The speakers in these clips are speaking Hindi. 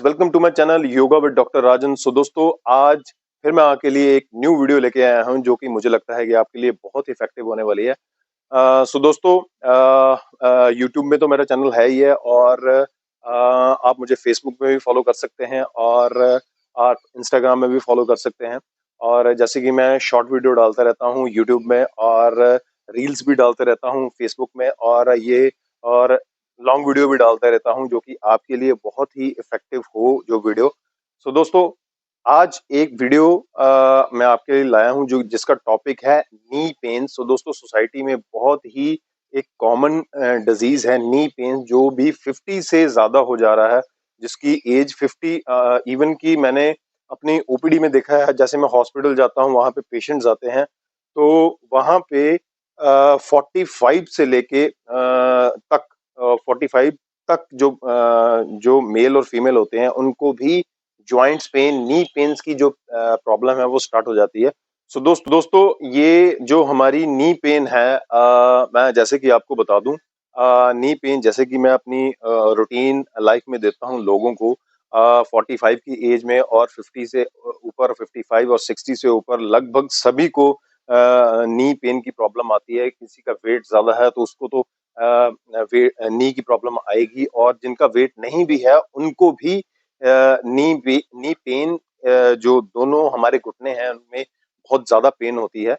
Welcome to my channel yoga with doctor Rajan. So दोस्तों, आज फिर मैं आपके लिए एक न्यू वीडियो लेके आया हूं जो कि मुझे लगता है कि आपके लिए बहुत इफेक्टिव होने वाली है। सो दोस्तों, यूट्यूब में तो मेरा चैनल है ही है, और आप मुझे फेसबुक में भी फॉलो कर सकते हैं, और आप इंस्टाग्राम में भी फॉलो कर सकते हैं। और जैसे कि मैं शॉर्ट वीडियो डालता रहता हूँ यूट्यूब में, और रील्स भी डालते रहता हूँ फेसबुक में, और लॉन्ग वीडियो भी डालता रहता हूँ जो कि आपके लिए बहुत ही इफेक्टिव हो जो वीडियो। सो दोस्तों, आज एक वीडियो मैं आपके लिए लाया हूँ जो जिसका टॉपिक है नी पेन। सो दोस्तों, सोसाइटी में बहुत ही एक कॉमन डिजीज है नी पेन, जो भी 50 से ज्यादा हो जा रहा है, जिसकी एज 50 इवन की मैंने अपनी ओपीडी में देखा है। जैसे मैं हॉस्पिटल जाता हूँ, वहां पे पेशेंट्स आते हैं, तो वहां पे 45 से लेके तक 45 तक जो मेल और फीमेल होते हैं, उनको भी जॉइंट्स पेन, नी पेन्स की जो प्रॉब्लम है वो स्टार्ट हो जाती है। सो दोस्तों, ये जो हमारी नी पेन है, मैं जैसे कि आपको बता दूं, नी पेन जैसे कि मैं अपनी रूटीन लाइफ में देता हूं लोगों को, 45 की एज में और 50 से ऊपर, 55 और 60 से ऊपर लगभग सभी को नी पेन की प्रॉब्लम आती है। किसी का वेट ज्यादा है तो उसको तो नी की प्रॉब्लम आएगी, और जिनका वेट नहीं भी है उनको भी नी पेन, जो दोनों हमारे घुटने हैं उनमें बहुत ज्यादा पेन होती है।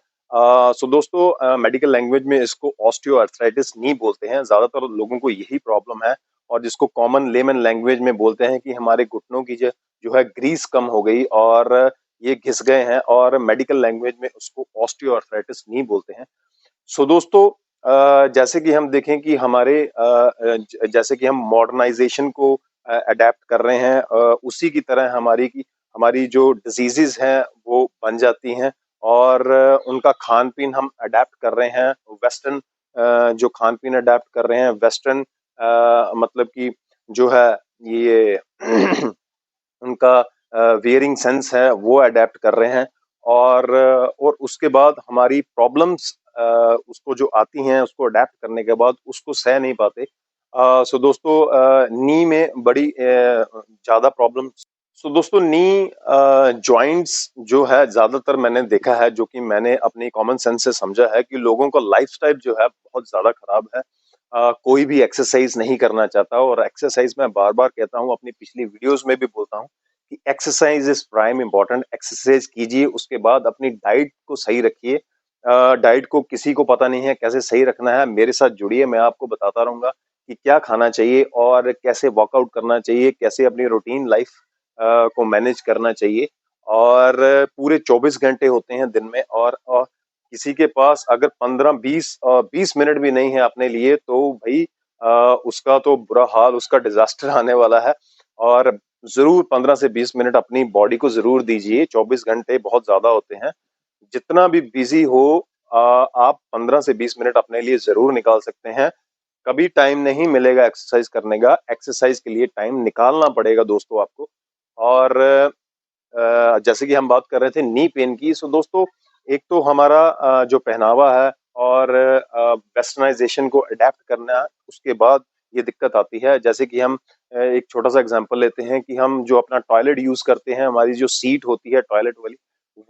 सो दोस्तों, मेडिकल लैंग्वेज में इसको ऑस्टियोआर्थराइटिस नी बोलते हैं। ज्यादातर लोगों को यही प्रॉब्लम है, और जिसको कॉमन लेमन लैंग्वेज में बोलते हैं कि हमारे घुटनों की जो है ग्रीस कम हो गई और ये घिस गए हैं, और मेडिकल लैंग्वेज में उसको ऑस्टियोआर्थराइटिस नी बोलते हैं। सो दोस्तों, जैसे कि हम देखें कि जैसे कि हम मॉडर्नाइजेशन को अडेप्ट कर रहे हैं, उसी की तरह हमारी जो डिजीजेस हैं वो बन जाती हैं, और उनका खान पीन हम अडेप्ट कर रहे हैं वेस्टर्न, जो खान पीन अडेप्ट कर रहे हैं वेस्टर्न, मतलब कि जो है ये उनका वेयरिंग सेंस है वो अडेप्ट कर रहे हैं, और उसके बाद हमारी प्रॉब्लम्स उसको जो आती हैं उसको अडेप्ट करने के बाद उसको सह नहीं पाते। सो दोस्तों, नी में बड़ी ज्यादा प्रॉब्लम। सो दोस्तों, नी जॉइंट्स जो है ज्यादातर मैंने देखा है, जो कि मैंने अपनी कॉमन सेंस से समझा है कि लोगों का लाइफस्टाइल जो है बहुत ज्यादा खराब है। कोई भी एक्सरसाइज नहीं करना चाहता, और एक्सरसाइज मैं बार बार कहता हूँ, अपनी पिछली वीडियोस में भी बोलता हूँ कि exercise is prime important. Exercise कीजिए, उसके बाद अपनी डाइट को सही रखिए। डाइट को किसी को पता नहीं है कैसे सही रखना है, मेरे साथ जुड़िए, मैं आपको बताता रहूंगा कि क्या खाना चाहिए और कैसे वर्कआउट करना चाहिए, कैसे अपनी रूटीन लाइफ को मैनेज करना चाहिए। और पूरे 24 घंटे होते हैं दिन में, और किसी के पास अगर 15-20 मिनट भी नहीं है अपने लिए, तो भाई उसका तो बुरा हाल, उसका डिजास्टर आने वाला है। और जरूर 15 से 20 मिनट अपनी बॉडी को जरूर दीजिए। 24 घंटे बहुत ज्यादा होते हैं। जितना भी बिजी हो, आप 15 से 20 मिनट अपने लिए जरूर निकाल सकते हैं। कभी टाइम नहीं मिलेगा एक्सरसाइज करने का, एक्सरसाइज के लिए टाइम निकालना पड़ेगा दोस्तों आपको। और जैसे कि हम बात कर रहे थे नी पेन की, सो दोस्तों, एक तो हमारा जो पहनावा है और वेस्टर्नाइजेशन को अडेप्ट करना, उसके बाद ये दिक्कत आती है। जैसे कि हम एक छोटा सा एग्जांपल लेते हैं कि हम जो अपना टॉयलेट यूज करते हैं, हमारी जो सीट होती है टॉयलेट वाली,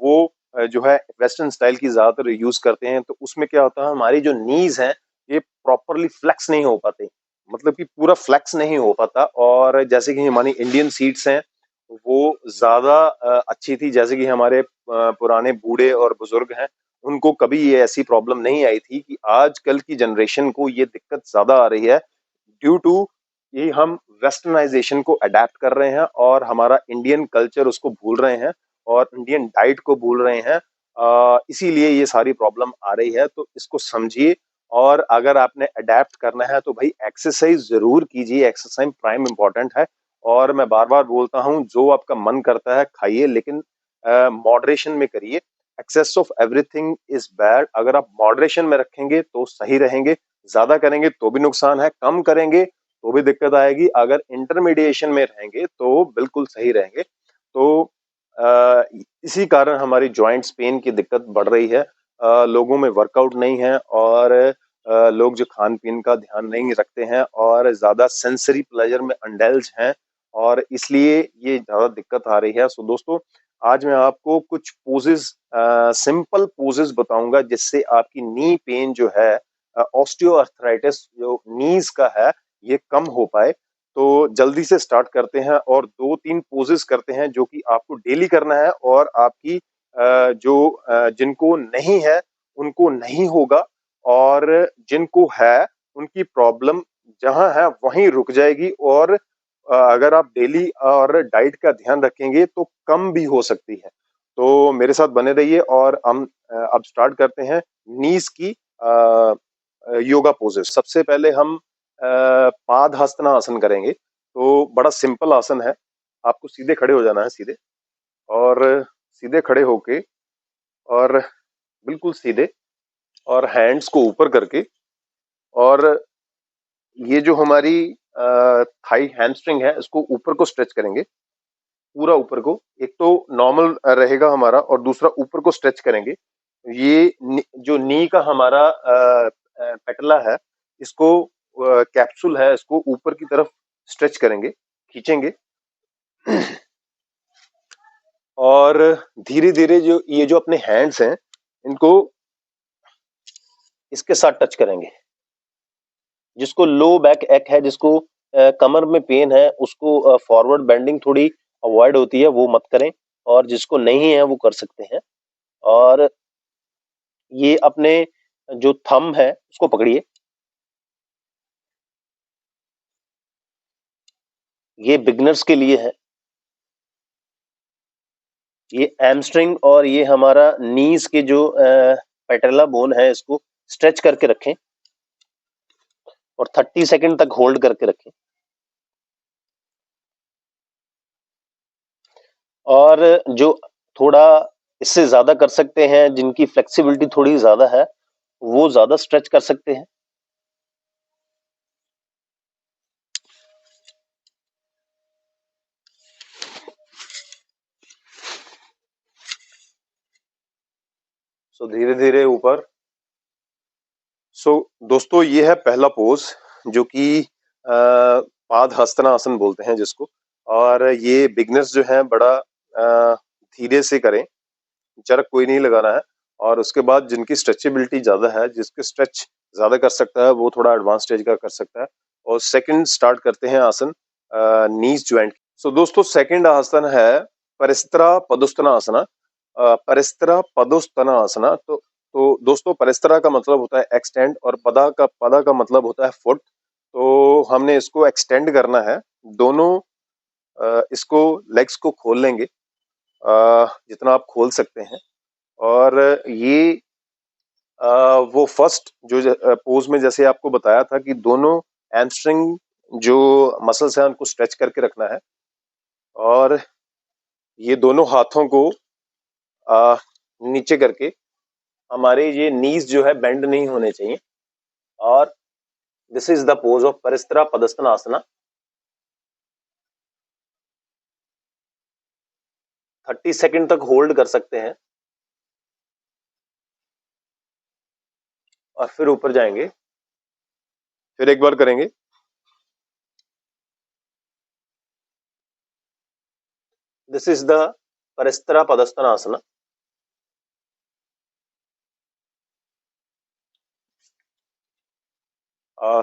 वो जो है वेस्टर्न स्टाइल की ज्यादातर यूज करते हैं। तो उसमें क्या होता है, हमारी जो नीज है ये प्रॉपरली फ्लेक्स नहीं हो पाते, मतलब कि पूरा फ्लेक्स नहीं हो पाता। और जैसे कि हमारी इंडियन सीट्स हैं वो ज्यादा अच्छी थी, जैसे कि हमारे पुराने बूढ़े और बुजुर्ग हैं, उनको कभी ये ऐसी प्रॉब्लम नहीं आई थी। कि आजकल की जनरेशन को ये दिक्कत ज्यादा आ रही है, ड्यू टू ये हम वेस्टर्नाइजेशन को अडेप्ट कर रहे हैं, और हमारा इंडियन कल्चर उसको भूल रहे हैं, और इंडियन डाइट को भूल रहे हैं। इसीलिए ये सारी प्रॉब्लम आ रही है, तो इसको समझिए। और अगर आपने अडेप्ट करना है तो भाई एक्सरसाइज जरूर कीजिए, एक्सरसाइज प्राइम इंपॉर्टेंट है। और मैं बार बार बोलता हूं, जो आपका मन करता है खाइए, लेकिन मॉडरेशन में करिए। Excess of everything is bad. अगर आप मॉडरेशन में रखेंगे तो सही रहेंगे, ज्यादा करेंगे तो भी नुकसान है, कम करेंगे तो भी दिक्कत आएगी। अगर इंटरमीडिएशन में रहेंगे तो बिल्कुल सही रहेंगे। तो इसी कारण हमारी जॉइंट्स पेन की दिक्कत बढ़ रही है। लोगों में वर्कआउट नहीं है, और लोग जो खान पीन का ध्यान नहीं रखते हैं और ज्यादा सेंसरी प्लेजर में अंडल्ज हैं, और इसलिए ये ज्यादा दिक्कत आ रही है। सो दोस्तों, आज मैं आपको कुछ पोजेस, सिंपल पोजेस बताऊंगा जिससे आपकी नी पेन जो है, ऑस्टियोआर्थराइटिस जो नीज का है, ये कम हो पाए। तो जल्दी से स्टार्ट करते हैं और दो तीन पोजेस करते हैं जो कि आपको डेली करना है, और आपकी जिनको नहीं है उनको नहीं होगा, और जिनको है उनकी प्रॉब्लम जहां है वहीं रुक जाएगी, और अगर आप डेली और डाइट का ध्यान रखेंगे तो कम भी हो सकती है। तो मेरे साथ बने रहिए और हम अब स्टार्ट करते हैं नीज की योगा पोजेस। सबसे पहले हम पादहस्तनासन करेंगे। तो बड़ा सिंपल आसन है। आपको सीधे खड़े हो जाना है, सीधे, और सीधे खड़े होके, और बिल्कुल सीधे, और हैंड्स को ऊपर करके, और ये जो हमारी थाई हैमस्ट्रिंग है इसको ऊपर को स्ट्रेच करेंगे, पूरा ऊपर को। एक तो नॉर्मल रहेगा हमारा, और दूसरा ऊपर को स्ट्रेच करेंगे। ये जो नी का हमारा पेटला है, इसको कैप्सूल है, इसको ऊपर की तरफ स्ट्रेच करेंगे, खींचेंगे, और धीरे धीरे जो ये जो अपने हैंड्स हैं इनको इसके साथ टच करेंगे। जिसको लो बैक एक है, जिसको कमर में पेन है, उसको फॉरवर्ड बेंडिंग थोड़ी अवॉइड होती है, वो मत करें, और जिसको नहीं है वो कर सकते हैं। और ये अपने जो थंब है उसको पकड़िए, ये बिगनर्स के लिए है। ये एमस्ट्रिंग और ये हमारा नीज के जो पेटेला बोन है, इसको स्ट्रेच करके रखें और 30 सेकंड तक होल्ड करके रखें। और जो थोड़ा इससे ज्यादा कर सकते हैं, जिनकी फ्लेक्सिबिलिटी थोड़ी ज्यादा है, वो ज्यादा स्ट्रेच कर सकते हैं। सो धीरे धीरे ऊपर। सो दोस्तों, ये है पहला पोज, जो कि पादहस्तनासन बोलते हैं जिसको। और ये बिगनर्स जो हैं बड़ा धीरे से करें, जरक कोई नहीं लगाना है। और उसके बाद जिनकी स्ट्रेचेबिलिटी ज्यादा है, जिसके स्ट्रेच ज्यादा कर सकता है, वो थोड़ा एडवांस स्टेज का कर सकता है। और सेकंड स्टार्ट करते हैं आसन नीज ज्वाइंट। सो दोस्तों, सेकंड आसन है परिस्त्रा पदुस्तनासना। परिस्त्रा पदुस्तनासना। तो दोस्तों, परिस्त्रा का मतलब होता है एक्सटेंड, और पदा का मतलब होता है फुट। तो हमने इसको एक्सटेंड करना है। दोनों इसको लेग्स को खोल लेंगे, जितना आप खोल सकते हैं। और ये वो फर्स्ट जो पोज में जैसे आपको बताया था कि दोनों हैमस्ट्रिंग जो मसल्स हैं उनको स्ट्रेच करके रखना है, और ये दोनों हाथों को नीचे करके, हमारे ये नीज जो है बेंड नहीं होने चाहिए। और this is the pose of Prasarita Padottanasana. 30 second तक होल्ड कर सकते हैं, और फिर ऊपर जाएंगे, फिर एक बार करेंगे। This is the Prasarita Padottanasana.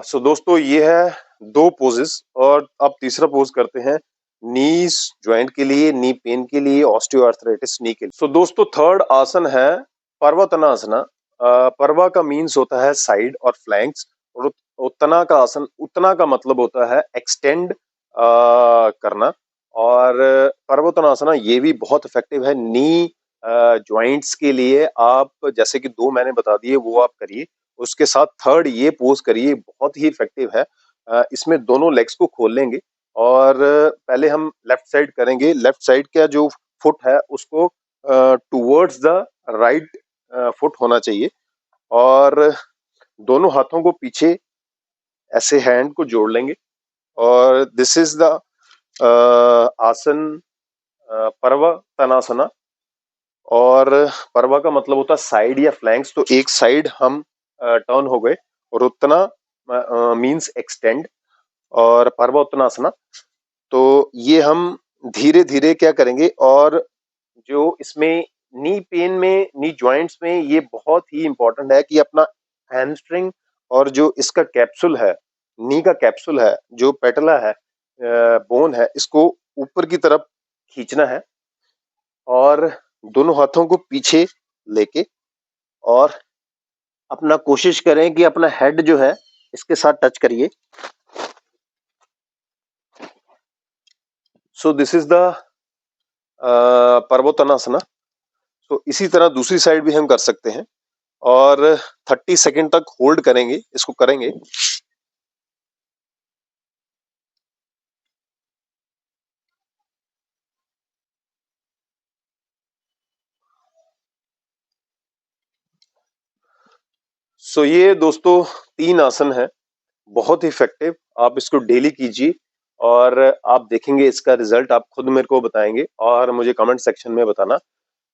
So दोस्तों, ये है दो पोजेस, और अब तीसरा पोज करते हैं नीज ज्वाइंट के लिए, नी पेन के लिए, ऑस्टियोआर्थराइटिस नी के लिए। सो दोस्तों, थर्ड आसन है पर्वतनासना। पर्वा का मीन्स होता है साइड और फ्लैंक्स, और उत्तना का आसन, उत्तना का मतलब होता है एक्सटेंड करना। और पर्वतनासना ये भी बहुत इफेक्टिव है नी ज्वाइंट्स के लिए। आप जैसे कि दो मैंने बता दिए, वो आप करिए। उसके साथ थर्ड ये पोज करिए, बहुत ही इफेक्टिव है। इसमें दोनों लेग्स को खोल लेंगे, और पहले हम लेफ्ट साइड करेंगे। लेफ्ट साइड का जो फुट है उसको टुवर्ड्स द राइट फुट होना चाहिए, और दोनों हाथों को पीछे ऐसे हैंड को जोड़ लेंगे। और दिस इज द आसन पर्वतनासना। और पर्वा का मतलब होता है साइड या फ्लैंक्स, तो एक साइड हम टर्न हो गए, और उत्तना मींस एक्सटेंड, और पर्वतनासना। तो ये हम धीरे धीरे क्या करेंगे, और जो इसमें नी पेन में, नी जॉइंट्स में ये बहुत ही इंपॉर्टेंट है कि अपना हैमस्ट्रिंग और जो इसका कैप्सूल है, नी का कैप्सूल है, जो पेटला है, बोन है, इसको ऊपर की तरफ खींचना है और दोनों हाथों को पीछे लेके, और अपना कोशिश करें कि अपना हेड जो है इसके साथ टच करिए। So this is the Parvatasana. तो इसी तरह दूसरी साइड भी हम कर सकते हैं और 30 सेकंड तक होल्ड करेंगे, इसको करेंगे। सो ये दोस्तों 3 आसन है, बहुत ही इफेक्टिव। आप इसको डेली कीजिए और आप देखेंगे इसका रिजल्ट, आप खुद मेरे को बताएंगे और मुझे कमेंट सेक्शन में बताना।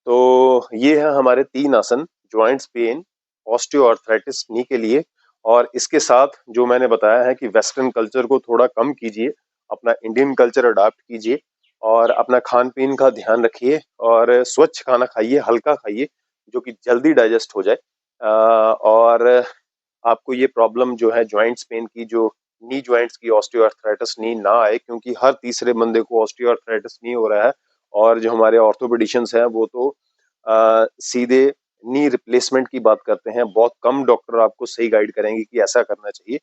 तो ये है हमारे 3 आसन जॉइंट्स पेन, ऑस्टियोआर्थराइटिस नी के लिए। और इसके साथ जो मैंने बताया है कि वेस्टर्न कल्चर को थोड़ा कम कीजिए, अपना इंडियन कल्चर अडॉप्ट कीजिए और अपना खान पीन का ध्यान रखिए और स्वच्छ खाना खाइए, हल्का खाइए जो कि जल्दी डाइजेस्ट हो जाए। और आपको ये प्रॉब्लम जो है जॉइंट्स पेन की, जो नी जॉइंट्स की ऑस्टियोआर्थराइटिस नी ना आए, क्योंकि हर तीसरे बंदे को ऑस्टियोआर्थराइटिस नी हो रहा है। और जो हमारे ऑर्थोपेडिशियंस हैं वो तो सीधे नी रिप्लेसमेंट की बात करते हैं। बहुत कम डॉक्टर आपको सही गाइड करेंगे कि ऐसा करना चाहिए।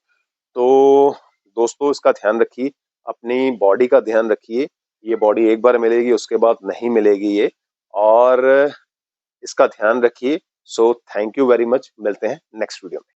तो दोस्तों इसका ध्यान रखिए, अपनी बॉडी का ध्यान रखिए। ये बॉडी एक बार मिलेगी, उसके बाद नहीं मिलेगी ये, और इसका ध्यान रखिए। So thank you very much, मिलते हैं नेक्स्ट वीडियो में।